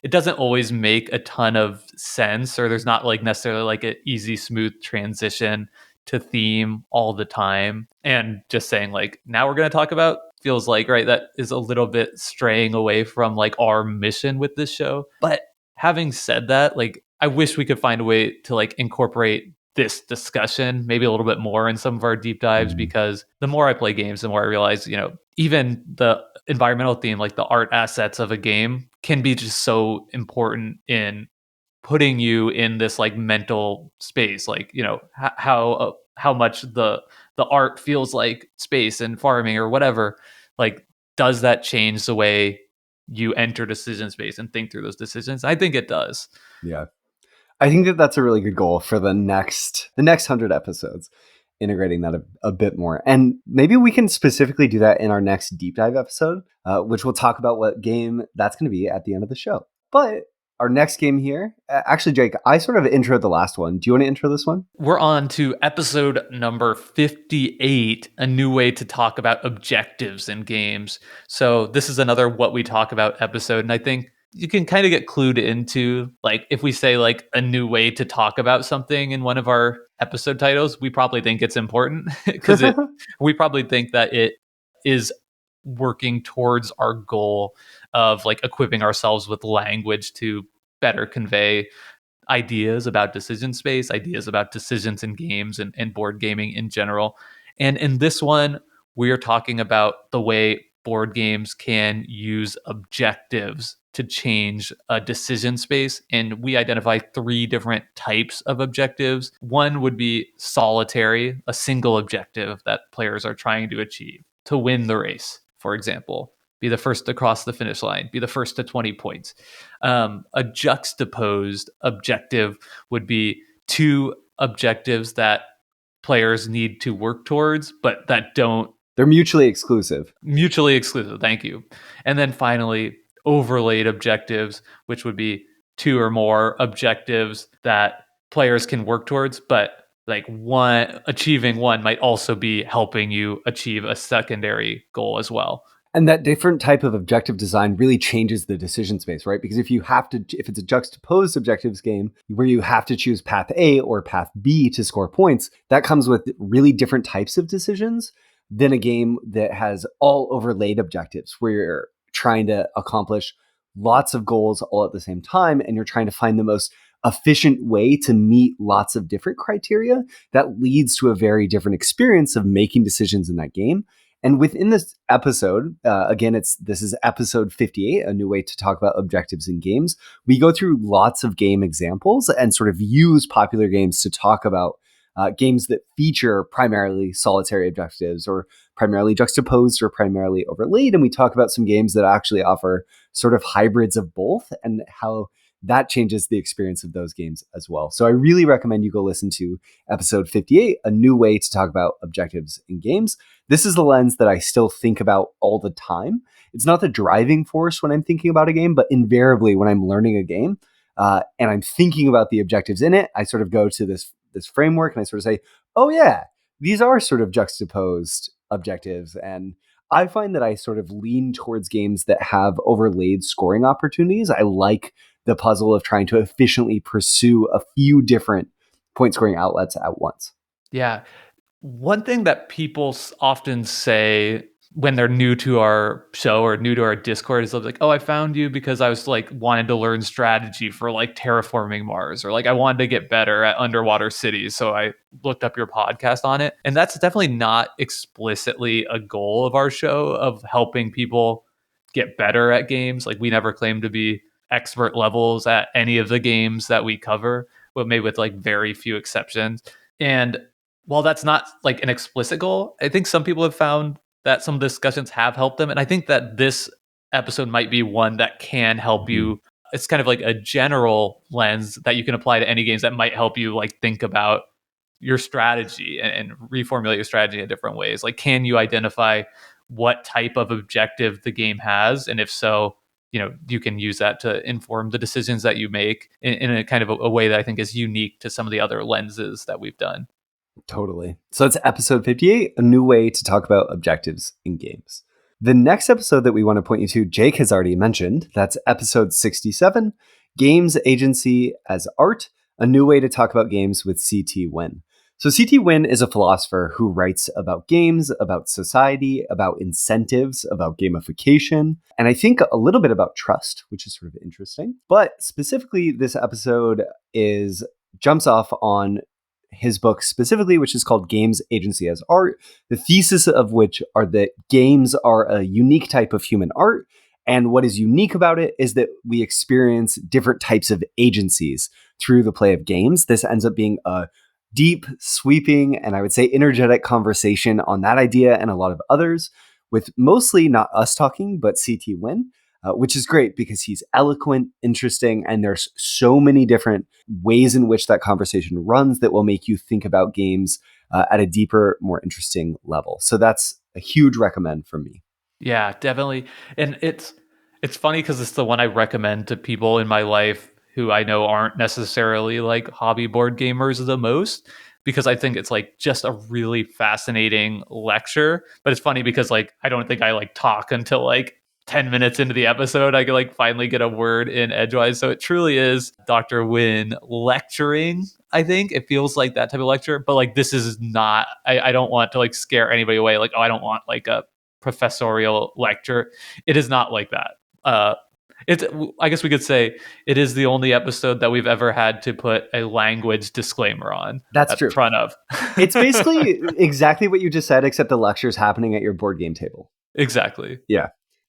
it doesn't always make a ton of sense, or there's not like necessarily like an easy smooth transition to theme all the time. And just saying like, now we're going to talk about, feels like, right, that is a little bit straying away from like our mission with this show. But having said that, like, I wish we could find a way to like incorporate this discussion maybe a little bit more in some of our deep dives, Mhm. because the more I play games, the more I realize, even the environmental theme, like the art assets of a game, can be just so important in putting you in this like mental space, like, how much the art feels like space and farming or whatever. Like, does that change the way you enter decision space and think through those decisions? I think it does. Yeah. I think that that's a really good goal for the next 100 episodes, integrating that a bit more. And maybe we can specifically do that in our next deep dive episode, which we'll talk about what game that's going to be at the end of the show. But our next game here, actually, Jake, I sort of introed the last one. Do you want to intro this one? We're on to episode number 58, a new way to talk about objectives in games. So, this is another What We Talk About episode. And I think you can kind of get clued into, like, if we say, like, a new way to talk about something in one of our episode titles, we probably think it's important because we probably think that it is working towards our goal of, like, equipping ourselves with language to better convey ideas about decision space, ideas about decisions in games and board gaming in general. And in this one, we are talking about the way board games can use objectives to change a decision space. And we identify three different types of objectives. One would be solitary, a single objective that players are trying to achieve to win the race, for example. Be the first to cross the finish line, be the first to 20 points. A juxtaposed objective would be two objectives that players need to work towards, but that don't They're mutually exclusive. mutually exclusive. Thank you. And then finally, overlaid objectives, which would be two or more objectives that players can work towards, but like one achieving one might also be helping you achieve a secondary goal as well. And that different type of objective design really changes the decision space, right? Because if it's a juxtaposed objectives game where you have to choose path A or path B to score points, that comes with really different types of decisions than a game that has all overlaid objectives where you're trying to accomplish lots of goals all at the same time. And you're trying to find the most efficient way to meet lots of different criteria that leads to a very different experience of making decisions in that game. And within this episode, again, this is episode 58, a new way to talk about objectives in games. We go through lots of game examples and sort of use popular games to talk about games that feature primarily solitary objectives or primarily juxtaposed or primarily overlaid. And we talk about some games that actually offer sort of hybrids of both and how that changes the experience of those games as well. So I really recommend you go listen to episode 58, a new way to talk about objectives in games. This is the lens that I still think about all the time. It's not the driving force when I'm thinking about a game, but invariably when I'm learning a game and I'm thinking about the objectives in it, I sort of go to this framework and I sort of say, oh yeah, these are sort of juxtaposed objectives. And I find that I sort of lean towards games that have overlaid scoring opportunities. I like the puzzle of trying to efficiently pursue a few different point scoring outlets at once. Yeah. One thing that people often say when they're new to our show or new to our Discord is like, "Oh, I found you because I was like wanted to learn strategy for like terraforming Mars, or like I wanted to get better at underwater cities, so I looked up your podcast on it." And that's definitely not explicitly a goal of our show of helping people get better at games. Like, we never claim to be expert levels at any of the games that we cover, but maybe with like very few exceptions. And while that's not like an explicit goal, I think some people have found that some discussions have helped them. And I think that this episode might be one that can help Mhm. you it's kind of like a general lens that you can apply to any games that might help you like think about your strategy and reformulate your strategy in different ways. Like, can you identify what type of objective the game has? And if so, you can use that to inform the decisions that you make in a kind of a way that I think is unique to some of the other lenses that we've done. Totally. So it's episode 58, a new way to talk about objectives in games. The next episode that we want to point you to, Jake has already mentioned. That's episode 67, Games Agency as Art, a new way to talk about games with C.T. Wynn. So C.T. Wynn is a philosopher who writes about games, about society, about incentives, about gamification, and I think a little bit about trust, which is sort of interesting. But specifically, this episode jumps off on his book specifically, which is called Games Agency as Art, the thesis of which are that games are a unique type of human art. And what is unique about it is that we experience different types of agencies through the play of games. This ends up being a deep, sweeping, and I would say energetic conversation on that idea and a lot of others, with mostly not us talking, but C.T. Wynn. Which is great because he's eloquent, interesting, and there's so many different ways in which that conversation runs that will make you think about games at a deeper, more interesting level. So that's a huge recommend from me. Yeah, definitely. And it's funny because it's the one I recommend to people in my life who I know aren't necessarily like hobby board gamers the most, because I think it's like just a really fascinating lecture. But it's funny because like I don't think I like talk until like 10 minutes into the episode. I can like finally get a word in edgewise. So it truly is Dr. Wynn lecturing. I think it feels like that type of lecture, but like this is not, I don't want to like scare anybody away. Like, oh, I don't want like a professorial lecture. It is not like that. It's, I guess we could say it is the only episode that we've ever had to put a language disclaimer on. That's at true. The front of. It's basically exactly what you just said, except the lecture's happening at your board game table. Exactly. Yeah.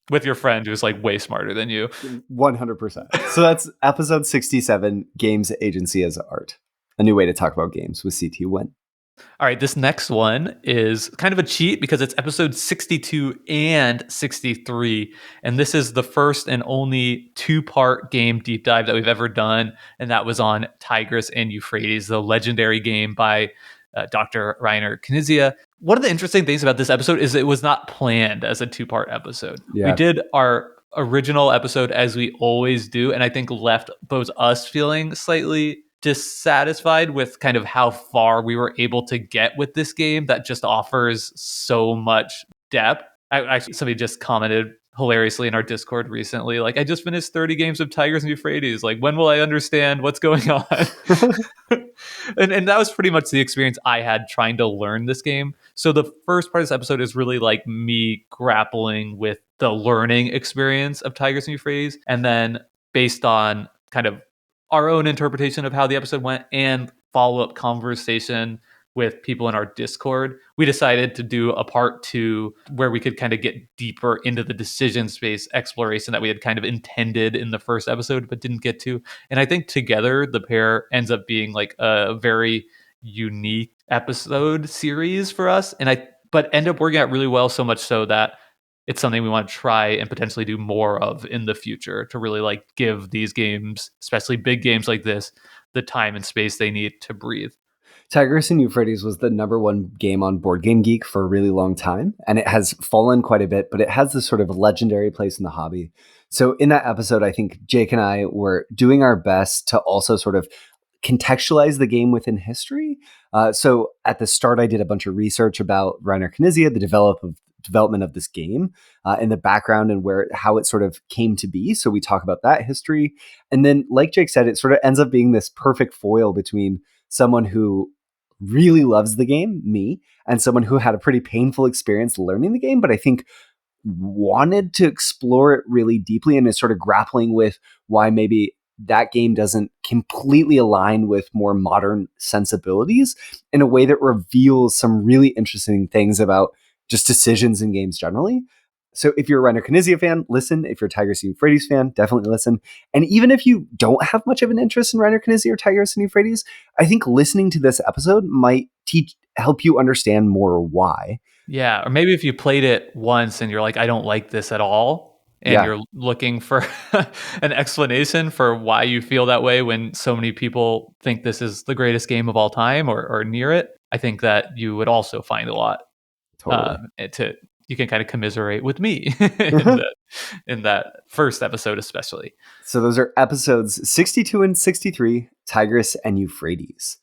With your friend who's like way smarter than you. 100%. So that's episode 67, Games Agency as Art, a new way to talk about games with C.T. Wynn. All right, this next one is kind of a cheat because it's episode 62 and 63. And this is the first and only two-part game deep dive that we've ever done. And that was on Tigris and Euphrates, the legendary game by Dr. Renature Knizia. One of the interesting things about this episode is it was not planned as a two-part episode. Yeah. We did our original episode as we always do, and I think left both us feeling slightly dissatisfied with kind of how far we were able to get with this game that just offers so much depth. Actually, somebody just commented hilariously in our Discord recently, like, I just finished 30 games of Tigris and Euphrates. Like, when will I understand what's going on? and that was pretty much the experience I had trying to learn this game. So the first part of this episode is really like me grappling with the learning experience of Tigris and Euphrates. And then based on kind of our own interpretation of how the episode went and follow-up conversation with people in our Discord, we decided to do a part 2 where we could kind of get deeper into the decision space exploration that we had kind of intended in the first episode but didn't get to. And I think together the pair ends up being like a very unique episode series for us, but end up working out really well, so much so that it's something we want to try and potentially do more of in the future to really like give these games, especially big games like this, the time and space they need to breathe. Tigris and Euphrates was the number one game on Board Game Geek for a really long time, and it has fallen quite a bit, but it has this sort of legendary place in the hobby. So in that episode, I think Jake and I were doing our best to also sort of contextualize the game within history. So at the start, I did a bunch of research about Renature Knizia, the development of this game, and the background and how it sort of came to be. So we talk about that history. And then, like Jake said, it sort of ends up being this perfect foil between someone who really loves the game, me, and someone who had a pretty painful experience learning the game, but I think wanted to explore it really deeply and is sort of grappling with why maybe that game doesn't completely align with more modern sensibilities in a way that reveals some really interesting things about just decisions in games generally. So if you're a Renature Knizia fan, listen. If you're a Tigris and Euphrates fan, definitely listen. And even if you don't have much of an interest in Renature Knizia or Tigris and Euphrates, I think listening to this episode might help you understand more why. Yeah, or maybe if you played it once and you're like, I don't like this at all, and Yeah, you're looking for an explanation for why you feel that way when so many people think this is the greatest game of all time or near it, I think that you would also find a lot totally. to you can kind of commiserate with me in that first episode especially. So those are episodes 62 and 63, Tigris and Euphrates.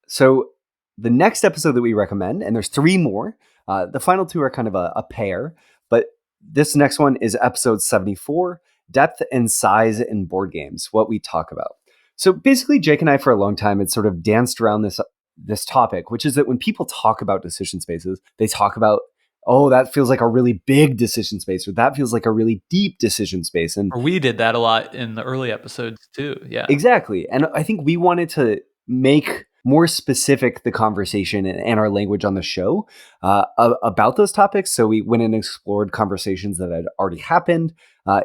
So the next episode that we recommend, and there's three more, the final two are kind of a pair, but this next one is episode 74, Depth and Size in Board Games, what we talk about. So basically, Jake and I, for a long time, had sort of danced around this topic, which is that when people talk about decision spaces, they talk about, oh, that feels like a really big decision space, or that feels like a really deep decision space. And Or we did that a lot in the early episodes too. Yeah. exactly. And I think we wanted to make more specific the conversation and our language on the show about those topics. So we went and explored conversations that had already happened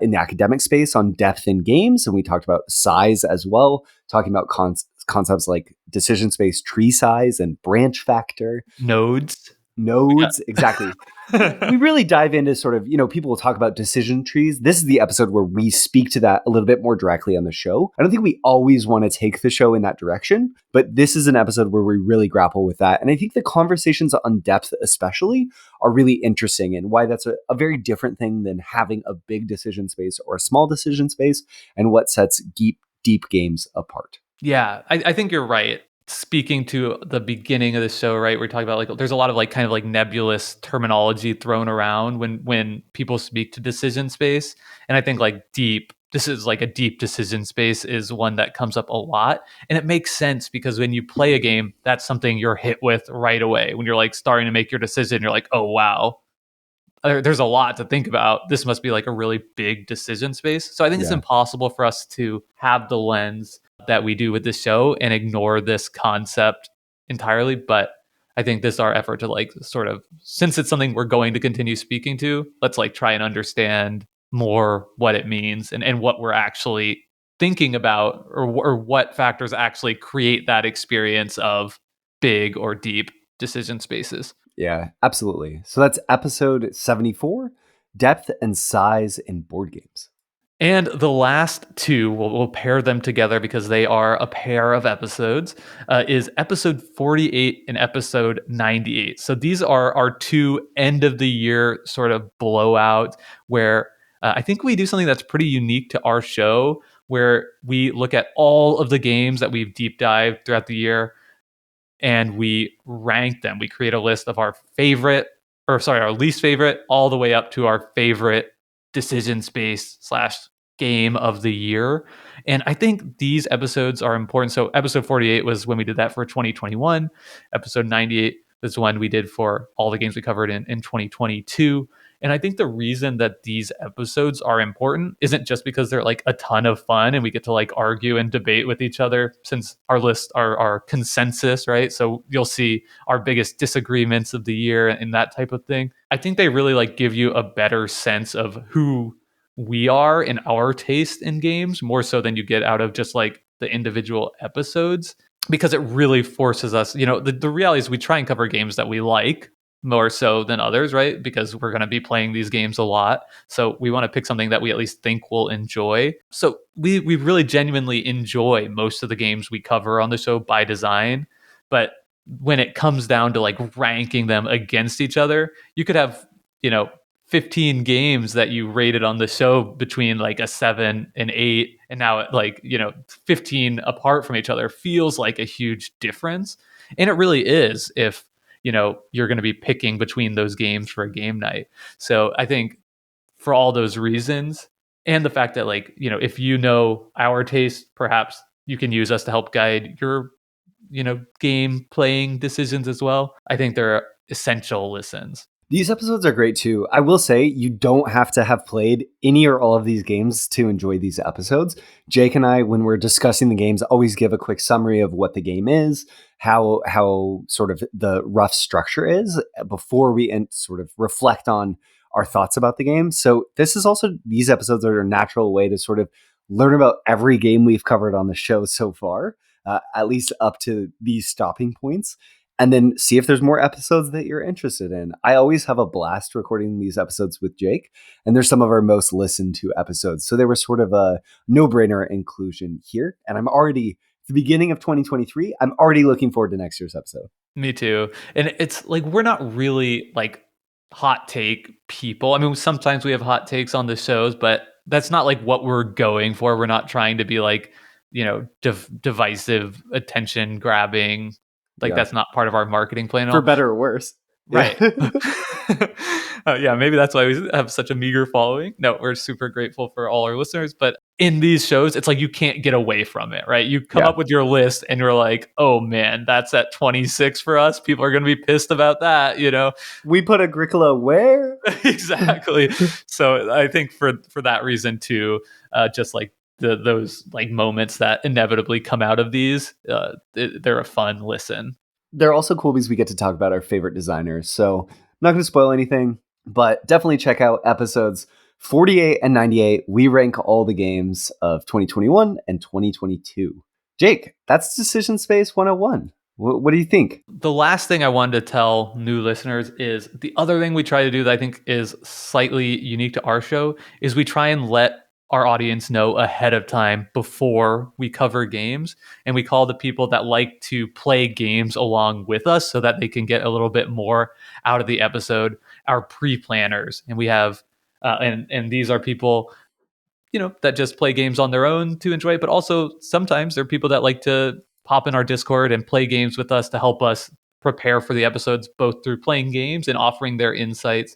in the academic space on depth in games. And we talked about size as well, talking about concepts like decision space tree size and branch factor. Nodes. We got Nodes, exactly. We really dive into sort of, people will talk about decision trees. This is the episode where we speak to that a little bit more directly on the show. I don't think we always want to take the show in that direction, but this is an episode where we really grapple with that. And I think the conversations on depth, especially, are really interesting and why that's a very different thing than having a big decision space or a small decision space and what sets deep games apart. Yeah, I think you're right. Speaking to the beginning of the show, right? We're talking about like there's a lot of like kind of like nebulous terminology thrown around when people speak to decision space. And I think like this is like a deep decision space is one that comes up a lot. And it makes sense because when you play a game, that's something you're hit with right away. When you're like starting to make your decision, you're like, oh wow, there's a lot to think about. This must be like a really big decision space. So I think it's Yeah. impossible for us to have the lens that we do with this show and ignore this concept entirely. But I think this is our effort to like sort of, since it's something we're going to continue speaking to, let's like try and understand more what it means and what we're actually thinking about or what factors actually create that experience of big or deep decision spaces. Yeah, absolutely. So that's episode 74, Depth and Size in Board Games. And the last two, we'll pair them together because they are a pair of episodes, is episode 48 and episode 98. So these are our two end of the year sort of blowout where I think we do something that's pretty unique to our show where we look at all of the games that we've deep dived throughout the year and we rank them. We create a list of our our least favorite, all the way up to our favorite decision space / game of the year. And I think these episodes are important. So episode 48 was when we did that for 2021. Episode 98 is one we did for all the games we covered in 2022. And I think the reason that these episodes are important isn't just because they're like a ton of fun and we get to like argue and debate with each other since our lists are consensus, right? So you'll see our biggest disagreements of the year and that type of thing. I think they really like give you a better sense of who we are in our taste in games more so than you get out of just like the individual episodes because it really forces us, the reality is we try and cover games that we like more so than others, right? Because we're going to be playing these games a lot. So we want to pick something that we at least think we'll enjoy. So we really genuinely enjoy most of the games we cover on the show by design. But when it comes down to like ranking them against each other, you could have, 15 games that you rated on the show between like a 7 and 8 and now like 15 apart from each other feels like a huge difference, and it really is if you're going to be picking between those games for a game night. So I think for all those reasons and the fact that like if our taste, perhaps you can use us to help guide your game playing decisions as well. I think they're essential listens. These episodes are great too. I will say you don't have to have played any or all of these games to enjoy these episodes. Jake and I, when we're discussing the games, always give a quick summary of what the game is, how sort of the rough structure is before we sort of reflect on our thoughts about the game. So these episodes are a natural way to sort of learn about every game we've covered on the show so far, at least up to these stopping points. and then see if there's more episodes that you're interested in. I always have a blast recording these episodes with Jake, and they're some of our most listened to episodes. So they were sort of a no-brainer inclusion here. And I'm already, the beginning of 2023, I'm already looking forward to next year's episode. Me too. And it's like, we're not really like hot take people. I mean, sometimes we have hot takes on the shows, but that's not like what we're going for. We're not trying to be like, divisive, attention grabbing. Like, that's not part of our marketing plan. For better or worse. Right. Yeah, maybe that's why we have such a meager following. No, we're super grateful for all our listeners. But in these shows, it's like you can't get away from it, right? You come up with your list and you're like, oh man, that's at 26 for us. People are going to be pissed about that, We put Agricola where? Exactly. So I think for that reason too, just like those like moments that inevitably come out of these, they're a fun listen. They're also cool because we get to talk about our favorite designers. So I'm not going to spoil anything, but definitely check out episodes 48 and 98. We rank all the games of 2021 and 2022. Jake, that's Decision Space 101. What do you think? The last thing I wanted to tell new listeners is the other thing we try to do that I think is slightly unique to our show is we try and let our audience know ahead of time before we cover games. And we call the people that like to play games along with us so that they can get a little bit more out of the episode, our pre-planners. And we have, and these are people, that just play games on their own to enjoy it. But also sometimes there are people that like to pop in our Discord and play games with us to help us prepare for the episodes, both through playing games and offering their insights.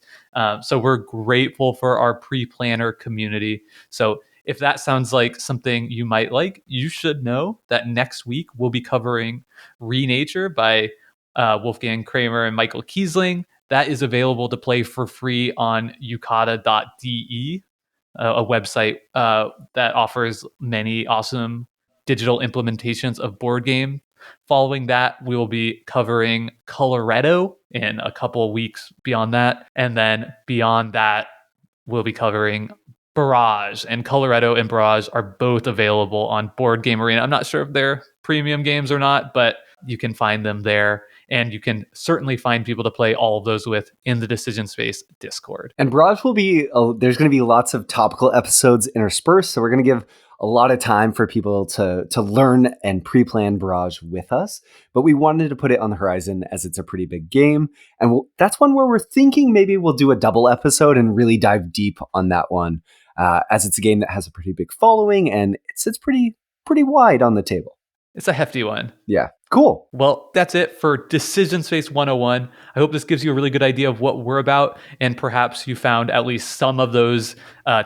So we're grateful for our pre-planner community. So if that sounds like something you might like, you should know that next week we'll be covering Renature by Wolfgang Kramer and Michael Kiesling. That is available to play for free on yukata.de, a website that offers many awesome digital implementations of board game. Following that, we will be covering Coloretto in a couple of weeks beyond that. And then beyond that, we'll be covering Barrage. And Coloretto and Barrage are both available on Board Game Arena. I'm not sure if they're premium games or not, but you can find them there. And you can certainly find people to play all of those with in the Decision Space Discord. And Barrage will be, there's going to be lots of topical episodes interspersed. So we're going to give a lot of time for people to learn and pre-plan Barrage with us. But we wanted to put it on the horizon as it's a pretty big game. And that's one where we're thinking maybe we'll do a double episode and really dive deep on that one, as it's a game that has a pretty big following and it sits pretty wide on the table. It's a hefty one. Yeah. Cool. Well, that's it for Decision Space 101. I hope this gives you a really good idea of what we're about, and perhaps you found at least some of those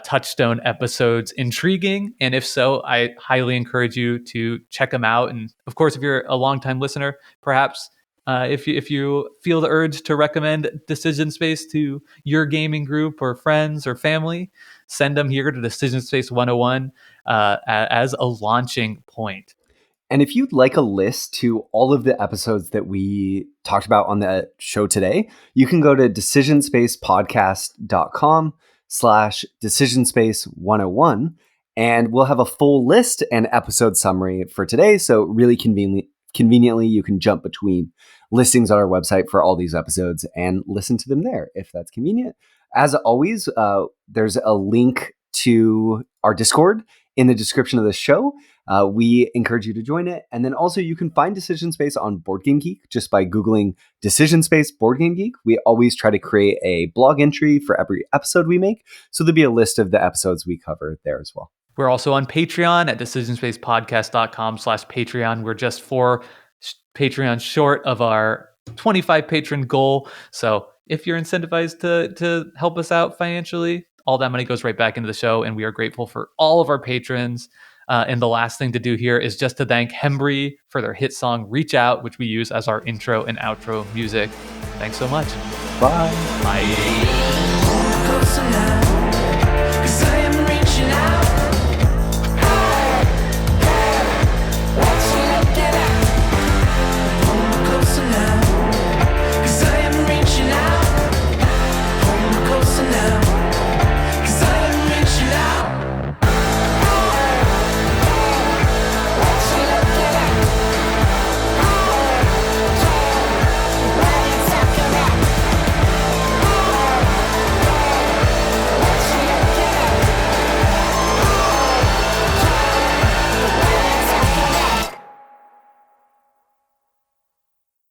Touchstone episodes intriguing. And if so, I highly encourage you to check them out. And of course, if you're a longtime listener, perhaps if you feel the urge to recommend Decision Space to your gaming group or friends or family, send them here to Decision Space 101 as a launching point. And if you'd like a list to all of the episodes that we talked about on the show today, you can go to decisionspacepodcast.com/decisionspace101, and we'll have a full list and episode summary for today. So really conveniently, you can jump between listings on our website for all these episodes and listen to them there if that's convenient. As always, there's a link to our Discord in the description of the show. We encourage you to join it. And then also you can find Decision Space on Board Game Geek just by Googling Decision Space Board Game Geek. We always try to create a blog entry for every episode we make. So there'll be a list of the episodes we cover there as well. We're also on Patreon at decisionspacepodcast.com/Patreon. We're just 4 Patreon short of our 25 patron goal. So if you're incentivized to help us out financially, all that money goes right back into the show. And we are grateful for all of our patrons. And the last thing to do here is just to thank Hembry for their hit song Reach Out, which we use as our intro and outro music. Thanks so much. Bye. Bye.